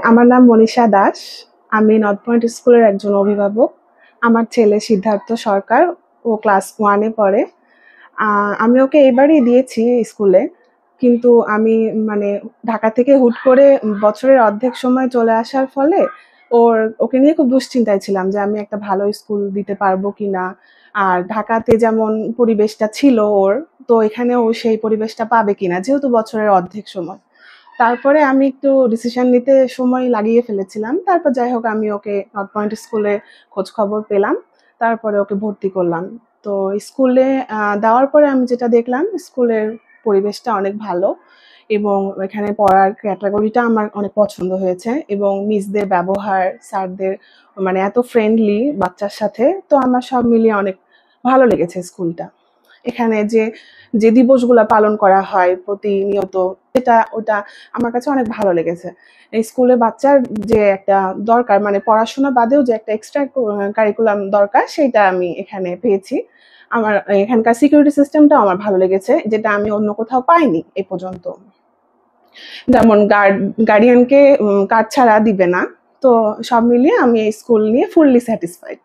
আমার নাম মনীষা দাস। আমি নর্থ পয়েন্ট স্কুলের একজন অভিভাবক। আমার ছেলে সিদ্ধার্থ সরকার, ও ক্লাস 1 এ পড়ে। আমি ওকে এবারই দিয়েছি স্কুলে। কিন্তু আমি মানে ঢাকা থেকে হুট করে বছরের অর্ধেক সময় চলে আসার ফলে ওকে নিয়ে খুব দুশ্চিন্তায় ছিলাম যে আমি একটা ভালো স্কুল দিতে পারবো কিনা। আর ঢাকাতে যেমন পরিবেশটা ছিল ওর, তো এখানেও সেই পরিবেশটা পাবে কিনা, যেহেতু বছরের অর্ধেক সময়। তারপরে আমি একটু ডিসিশন নিতে সময় লাগিয়ে ফেলেছিলাম। তারপর যাই হোক আমি ওকে নর্থ পয়েন্ট স্কুলে খোঁজ খবর পেলাম। তারপরে ওকে ভর্তি করলাম। তো স্কুলে দেওয়ার পরে আমি যেটা দেখলাম, স্কুলের পরিবেশটা অনেক ভালো এবং এখানে পড়ার ক্যাটাগরিটা আমার অনেক পছন্দ হয়েছে এবং মিসদের ব্যবহার, স্যারদের মানে এত ফ্রেন্ডলি বাচ্চার সাথে। তো আমার সব মিলিয়ে অনেক ভালো লেগেছে স্কুলটা। এখানে যে দিবসগুলা পালন করা হয় প্রতিনিয়ত, ওটা আমার কাছে অনেক ভালো লেগেছে। এই স্কুলে বাচ্চার যে একটা দরকার, মানে পড়াশোনা বাদেও যে একটা এক্সট্রা কারিকুলাম দরকার, সেটা আমি এখানে পেয়েছি। আমার এখানকার সিকিউরিটি সিস্টেমটাও আমার ভালো লেগেছে, যেটা আমি অন্য কোথাও পাইনি এ পর্যন্ত। যেমন গার্ডিয়ানকে কার্ড ছাড়া দিবে না। তো সব মিলিয়ে আমি এই স্কুল নিয়ে ফুললি স্যাটিসফাইড।